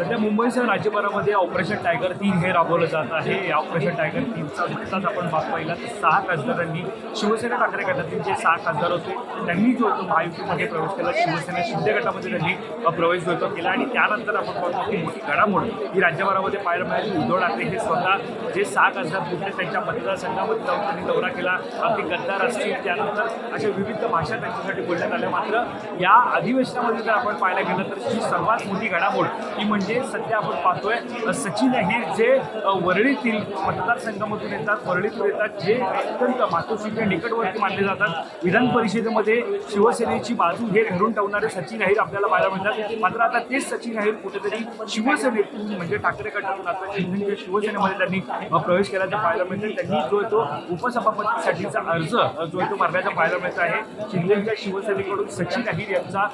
सध्या मुंबईसह राज्यभरामध्ये operation tiger 3 हे राबवलं जात आहे। या ऑपरेशन टायगर 3चा नुकताच आपण भाग पाहिला तर 6 खासदारांनी शिवसेना ठाकरे गटातील जे 6 खासदार होते त्यांनी जो तो महायुतीमध्ये प्रवेश केला। शिवसेना शिंदे गटामध्ये त्यांनी प्रवेश जो केला आणि त्यानंतर आपण पाहतो की मोठी घडामोड ही राज्यभरामध्ये पाहायला मिळाली। उद्धव ठाकरे हे स्वतः जे 6 खासदार होते त्यांच्या मतदारसंघामध्ये जाऊन त्यांनी दौरा केला। अगदी गद्दार असतील त्यानंतर अशा विविध भाषा त्यांच्यासाठी बोलण्यात आल्या। मात्र या अधिवेशनामध्ये जर आपण पाहायला गेलं तर ही सर्वात मोठी घडामोड ही म्हणजे सध्या आपण पाहतोय सचिन अहिर जे वरळीतील मतदारसंघामधून येतात, वरळीतून येतात, जे अत्यंत मातोश्रीच्या निकटवर्ती मानले जातात। विधान परिषदेमध्ये शिवसेनेची बाजू हे धरून ठेवणारे सचिन अहिर आपल्याला पाहायला मिळतात। मात्र आता तेच सचिन अहिर कुठेतरी शिवसेनेतून म्हणजे ठाकरे गटातून आता शिवसेनेमध्ये त्यांनी प्रवेश केल्याचं पाहायला मिळतं। त्यांनी जो तो उपसभापतीसाठीचा अर्ज जो तो भरण्याचा पाहायला मिळत आहे। शिंदेच्या शिवसेनेकडून सचिन अहिर यांचा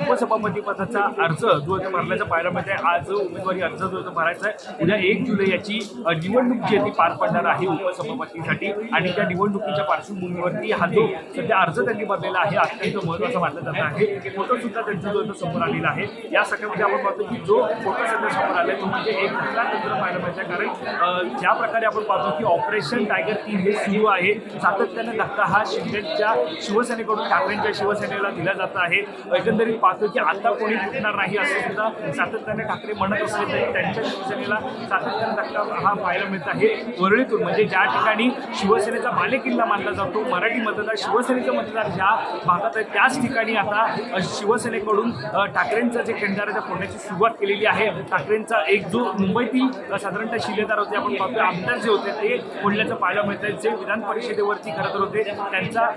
उपसभापती पदाचा अर्ज जो तो भरण्याचा पाहायला मिळत आहे। आज उमेदवारी अर्ज जो तो भरायचा आहे। उद्या 1 जुलै याची निवडणूक जी ती पार पडणार आहे उपसभापतीसाठी आणि त्या निवडणुकीच्या पार्श्वभूमीवरती हा जो सध्या अर्ज त्यांनी भरलेला आहे अत्यंत महत्त्वाचा मानलं जात आहे। फोटो सुद्धा त्यांचा जो समोर आलेला आहे। या सगळ्यामध्ये आपण पाहतो की जो फोटो सध्या समोर आला तो म्हणजे एक मोठा तंत्र पाहायला मिळतं। कारण ज्या प्रकारे आपण पाहतो की ऑपरेशन टायगर 3 हे सुरू आहे, सातत्याने धक्का हा शिंदेच्या शिवसेनेकडून ठाकरेंच्या शिवसेनेला दिला जात आहे। एकंदरीत पाहतो की आता कोणी फुटणार नाही असं सुद्धा सातत्याने ठाकरे म्हणत असले तरी त्यांच्या शिवसेनेला सातत्याने धक्का हा पाहायला मिळत आहे। वरळीतून म्हणजे ज्या ठिकाणी शिवसेनेचा बालेकिल्ला मानला जातो, मराठी मतदार शिवसेनेचं मतदार ज्या भागात आहे त्याच ठिकाणी आता शिवसेनेकडून ठाकरेंचं जे खंडार फोडण्याची सुरुवात केलेली आहे। ठाकरेंचा एक जो मुंबईतील साधारणतः शिलेदार होते आपण पाहतो आमदार जे होते ते फोडल्याचं पाहायला मिळतं। जे विधान परिषदेवरती खरं तर होते त्यांचा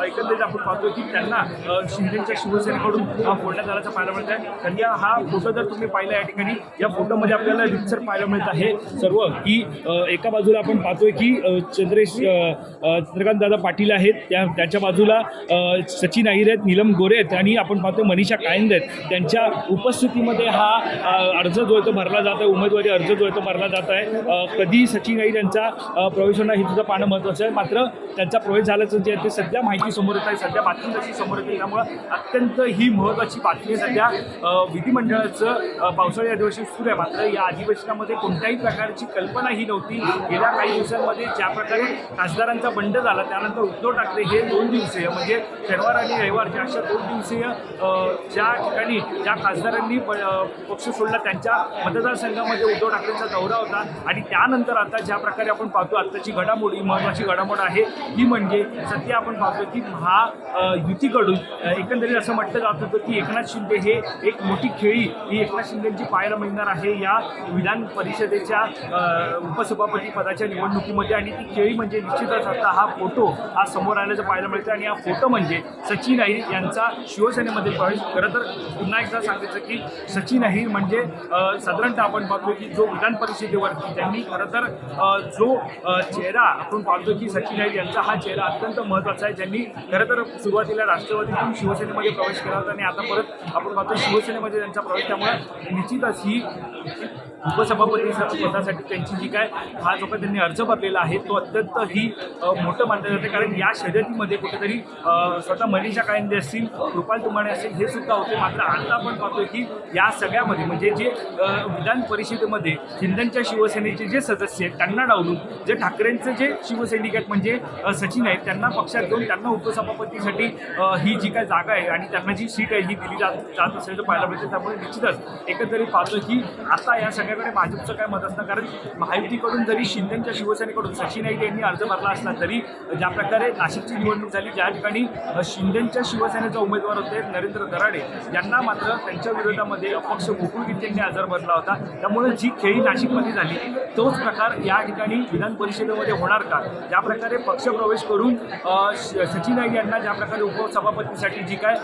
एकंदरीत आपण पाहतो की त्यांना शिंदेच्या शिवसेनेकडून फोडण्यात आल्याचं पाहायला मिळत आहे। त्यांनी हा फोटो जर तुम्ही पाहिला या ठिकाणी या फोटोमध्ये आपल्याला रितसर पाहायला मिळत आहे सर्व की एका बाजूला आपण पाहतोय की चंद्रकांत दादा पाटील आहेत, त्याच्या बाजूला सचिन अहिर आहेत, नीलम गोरे आहेत आणि आपण पाहतोय मनीषा कायंदे आहेत। त्यांच्या उपस्थितीमध्ये हा अर्ज जो आहे तो भरला जात आहे, उमेदवारी अर्ज जो आहे तो भरला जात आहे। कधी सचिन अहिर यांचा प्रवेश होणार हे सुद्धा पाहणं महत्त्वाचं आहे। मात्र त्यांचा प्रवेश झाल्याचं जे आहे ते सध्या माहिती समोर येत आहे, सध्या बातमी जशी समोर येते त्यामुळं अत्यंत ही महत्त्वाची बातमी सध्या विधिमंडळाचं पावसाळी अधिवेशन सुरू आहे। मात्र या अधिवेशनामध्ये कोणत्याही प्रकारची कल्पना ही नव्हती। गेल्या काही दिवसांमध्ये ज्या प्रकारे खासदारांचा बंड झाला त्यानंतर उद्धव ठाकरे हे 2 दिवसीय म्हणजे शनिवार आणि रविवारच्या अशा 2 दिवसीय ज्या ठिकाणी ज्या खासदारांनी पक्ष सोडला त्यांच्या मतदारसंघामध्ये उद्धव ठाकरेंचा दौरा होता आणि त्यानंतर आता ज्या प्रकारे आपण पाहतो आत्ताची घडामोड ही महत्त्वाची घडामोड आहे ती म्हणजे सध्या आपण पाहतो की महायुतीकडून एकंदरीत असं म्हटलं जात होतं की एकनाथ शिंदे हे एक मोठी खेळी ही एकनाथ शिंदेंची पाहायला मिळणार आहे या विधान परिषदेच्या उपसभापती पदाच्या निवडणुकीमध्ये आणि ती खेळी म्हणजे निश्चितच आता हा फोटो हा समोर आल्याचं पाहायला मिळतं आणि हा फोटो म्हणजे सचिन अहिर यांचा शिवसेनेमध्ये प्रवेश। खरं तर पुन्हा एकदा सांगायचं की सचिन अहिर म्हणजे साधारणतः आपण पाहतो की जो विधान परिषदेवरती त्यांनी खरं तर जो चेहरा आपण पाहतो की सचिन अहिर यांचा हा चेहरा अत्यंत महत्त्वाचा आहे। ज्यांनी खरं तर सुरुवातीला राष्ट्रवादीतून शिवसेनेमध्ये प्रवेश केला होता आणि आता परत आपण पाहतो शिवसेनेमध्ये त्यांचा प्रवेश, त्यामुळे निश्चितच ही उपसभापती पदासाठी त्यांची जी काय हा जो काही त्यांनी अर्ज भरलेला आहे तो अत्यंत ही मोठं मानलं जाते। कारण या शर्यतीमध्ये कुठेतरी स्वतः मनीषा कायंदे असतील, कृपाल तुमाणे असतील हे सुद्धा होते। मात्र आता आपण पाहतोय की या सगळ्यामध्ये म्हणजे जे विधान परिषदेमध्ये शिंदेच्या शिवसेनेचे जे सदस्य आहेत त्यांना डावलून जे ठाकरेंचे जे शिवसैनिक आहेत म्हणजे सचिन आहेत त्यांना पक्षात घेऊन त्यांना उपसभापतीसाठी ही जी काय जागा आहे आणि त्यांना जी सीट आहे ही दिली जात असल्याचं पाहायला मिळते। त्यामुळे निश्चितच एकंदरीत पाहतो की आता या सगळ्याकडे भाजपचं काय मत असतं। कारण महायुतीकडून जरी शिंदेच्या शिवसेनेकडून सचिन अहिर यांनी अर्ज भरला असला तरी ज्या प्रकारे नाशिकची निवडणूक झाली ज्या ठिकाणी शिंदेच्या शिवसेनेचा उमेदवार होते नरेंद्र दराडे यांना मात्र त्यांच्या विरोधामध्ये अपक्ष गोकुळ गिते यांनी अर्ज भरला होता। त्यामुळे जी खेळी नाशिकमध्ये झाली तोच प्रकार या ठिकाणी विधान परिषदेमध्ये होणार का? ज्या प्रकारे पक्षप्रवेश करून सचिन अहिर यांना ज्या प्रकारे उपसभापतीसाठी जी काय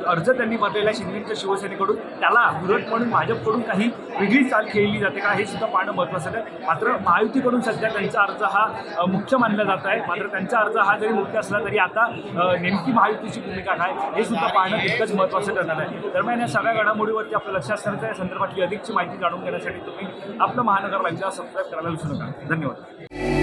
अर्ज त्यांनी भरलेला शिंदेच्या शिवसेनेकडून त्याला विरोध म्हणून भाजपकडून काही वेगळी चाल खेळली जाते का हे सुद्धा पाहणं महत्त्वाचं आहे। मात्र महायुतीकडून सध्या त्यांचा अर्ज हा मुख्य मानला जात आहे। मात्र त्यांचा अर्ज हा जरी मुख्य असला तरी आता नेमकी महायुतीची भूमिका काय हे सुद्धा पाहणं तितकंच महत्त्वाचं ठरणार आहे। दरम्यान या सगळ्या घडामोडीवरती आपलं लक्ष असण्याचं या संदर्भातली अधिकची माहिती जाणून घेण्यासाठी तुम्ही आपलं महानगर लाईव्हला सबस्क्राईब करायला विसरू नका। धन्यवाद।